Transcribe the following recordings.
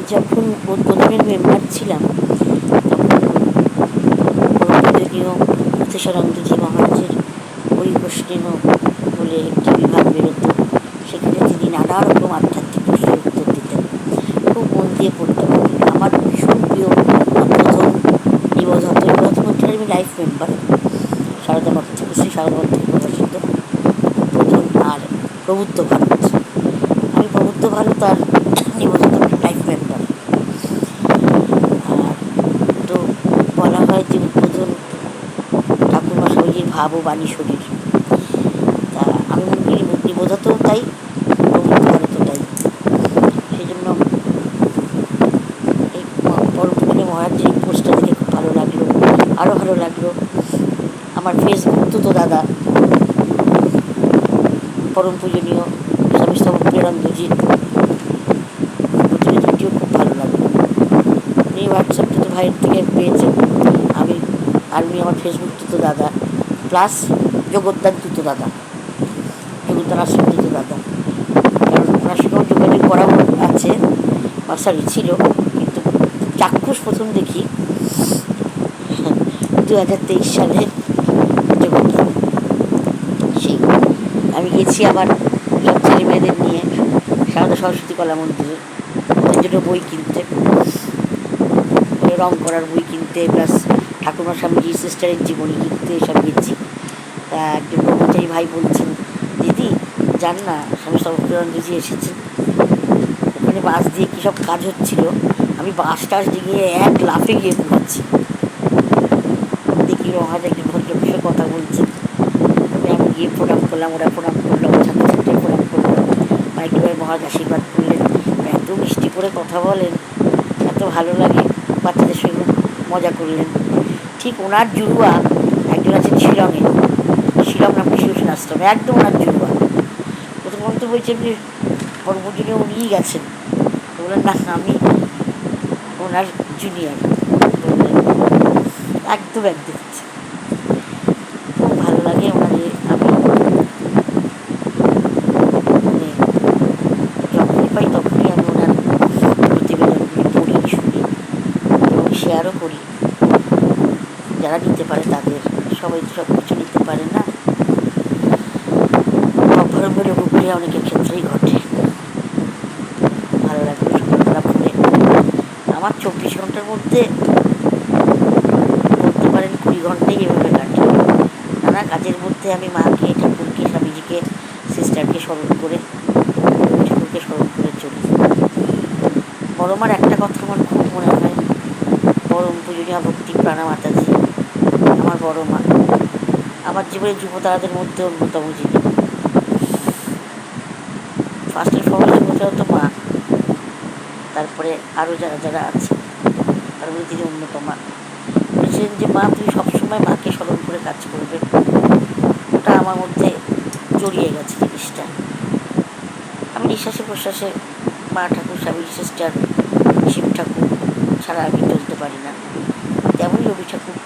আমি যখন উদ্বোধনের মেম্বার ছিলাম তখন পূজনীয় সতীশানন্দজি মহারাজের পরিপ্রশ্নেন বলে একটি বিভাগ বেরোতো। সেখানে তিনি নানা রকম আধ্যাত্মিক প্রশ্নের উত্তর দিতেন। খুব মন দিয়ে পড়তাম। আমার ভীষণ প্রিয় উদ্বোধন নিবোধন আমি লাইফ মেম্বার সারদা মঠ থেকে, শ্রী সারদা মঠ থেকে প্রকাশিত উদ্বোধন আর প্রবুদ্ধ ভারত। আমি প্রবুদ্ধ ভারত আর নিবোধন লাইফ মেম্বার। আর তো বলা হয় যে উদ্বোধন ঠাকুরমা স্বামীজির ভাব ও বাণী শরীর। তা আমি মনে করি নিবোধতেও তাই, প্রবুদ্ধ ভারতও তাই। সেই জন্য এই পরম পূজনীয় মহারাজের এই পোস্টটা দেখে খুব ভালো লাগলো। আরও ভালো লাগলো আমার ফেসবুক তো দাদা পরম পূজনীয় স্বামী স্তবপ্রিয়ানন্দজির প্রতিবেদনটিও খুব ভালো লাগলো। উনি হোয়াটসঅ্যাপটা তো ভাইয়ের থেকে পেয়েছেন। আমি আর উনি আমার ফেসবুক তো দাদা প্লাস জগদ্দান তুতো দাদা, জগদ্দান আশ্রম তুতো দাদা। কারণ ওনার সঙ্গে যোগাযোগ করা আছে বা সরি ছিল, কিন্তু চাক্ষুষ প্রথম দেখি 2023 সালে জগদ্দান। সেই আমি গেছি আবার সব ছেলে মেয়েদের নিয়ে সারদা সরস্বতী কলা মন্দিরে ওদের জন্য বই কিনতে, রং করার বই কিনতে, প্লাস ঠাকুরমা স্বামীজি সিস্টারের জীবনী কিনতে সব গেছি। তা একজন ব্রহ্মচারী ভাই বলছেন, দিদি যান না, স্বামী স্তবপ্রিয়ানন্দজি এসেছেন। ওখানে বাঁশ দিয়ে কী সব কাজ হচ্ছিল, আমি বাঁশ টাস দিয়ে এক লাফে গিয়ে পড়েছি। দেখি মহারাজ একজন ভদ্রলোকের সঙ্গে কথা বলছেন, তবে আমি গিয়ে প্রণাম করলাম, ওরা প্রণাম করলো, ছাত্রছাত্রী প্রণাম করলো। মাইক্রোওয়েভ মহারাজ আশীর্বাদ করলেন। এত মিষ্টি করে কথা বলেন, এত ভালো লাগে, বাচ্চাদের সঙ্গে মজা করলেন। ঠিক ওনার জুড়ুয়া একজন আছেন শিলংয়ে, শিলং রামকৃষ্ণ আশ্রমে, একদম ওনার জুড়ুয়া। প্রথমত তো বলছেন যে পরম পূজনীয় উনিই গেছেন। বললেন না, আমি ওনার জুনিয়র। বললেন একদম দেখছি। খুব ভালো লাগে ওনাদের। আমি মানে যখনই পাই তখনই আমি ওনার প্রতিবেদনগুলি পড়ি, শুনি এবং শেয়ারও করি। যারা নিতে পারে তাদের, সবাই তো সব কিছু নিতে পারে না। অভ্যারম্ভের প্রক্রিয়া অনেকের ক্ষেত্রেই ঘটে। ভালো লাগে সকালবেলা পড়ে। আমার 24 ঘন্টার মধ্যে বলতে পারেন 20 ঘন্টাই এভাবে কাটে। নানা কাজের মধ্যে আমি মাকে, ঠাকুরকে, স্বামীজিকে, সিস্টারকে স্মরণ করে, ঠাকুরকে স্মরণ করে চলি। বড় মার একটা কথা আমার খুব মনে হয়, পরম পূজনীয় ভক্তি প্রাণা মাতাজি আমার বড় মা, আমার জীবনের যুবতারাদের মধ্যে অন্যতম যিনি। ফার্স্ট অ্যান্ড ফরমাস্ট যুবতারা তো মা, তারপরে আরও যারা যারা আছে তার মধ্যে তিনি অন্যতমা। বলেছিলেন যে মা, তুমি সবসময় মাকে স্মরণ করে কাজ করবে। ওটা আমার মধ্যে জড়িয়ে গেছে জিনিসটা। আমি নিঃশ্বাসে প্রশ্বাসে মা, ঠাকুর, স্বামী, সিস্টার, শিব ঠাকুর ছাড়া আমি চলতে পারি না। তেমনই রবি ঠাকুর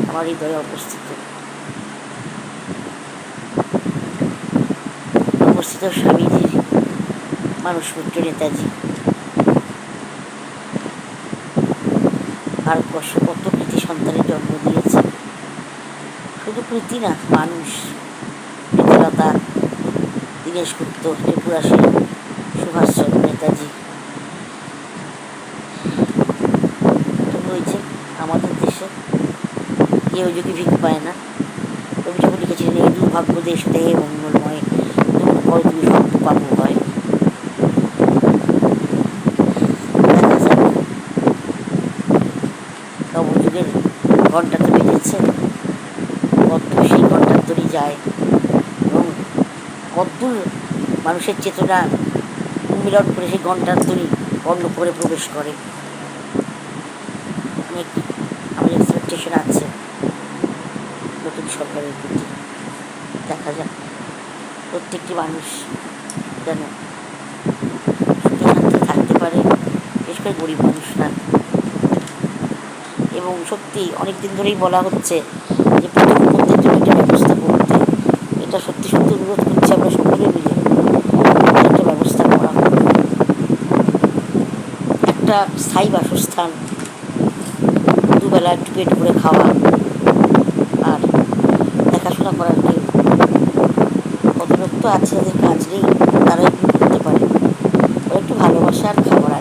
আমার হৃদয়ে অবস্থিত স্বামীজির মানসপুত্র নেতাজি। ভারতবর্ষ কত কৃতি সন্তানের জন্ম দিয়েছে, শুধু কৃতি না, মানুষ। প্রীতিলতা, দীনেশ গুপ্ত, ত্রিপুরা সেন, সুভাষচন্দ্র নেতাজি রয়েছে আমাদের দেশে। কেউ যদি ভিক পায় না। রবি ঠাকুর লিখেছিলেন, এই দুর্ভাগ্য দেশ দেহে মঙ্গলময়, দুঃখ পর তুমি ভক্ত পাবো হয়। নবযুগের ঘণ্টা তো বেজেছে, কত সেই ঘণ্টার তরি যায় এবং কতদূর মানুষের চেতনা উন্মিলন করে সেই ঘণ্টার তরি বন্ধ করে প্রবেশ করে। অনেক আমার এক্সপেকটেশন আছে নতুন সরকারের প্রতি। দেখা যাক প্রত্যেকটি মানুষ যেন সুখে শান্তি থাকতে পারে, বিশেষ করে গরিব মানুষরা। এবং সত্যি অনেক দিন ধরেই বলা হচ্ছে যে প্রতিবন্ধীদের জন্য একটা ব্যবস্থা করতে। এটা সত্যি সত্যি অনুরোধ করছি আমরা সকলে মিলে একটা ব্যবস্থা করা হোক। একটা স্থায়ী বাসস্থান, দুবেলা একটু পেট ভরে খাওয়া, আর দেখাশোনা করার কেউ। কত লোক তো আছে যাদের কাজ নেই, তারা এগুলো করতে পারে। ওরা একটু ভালোবাসা আর খাবার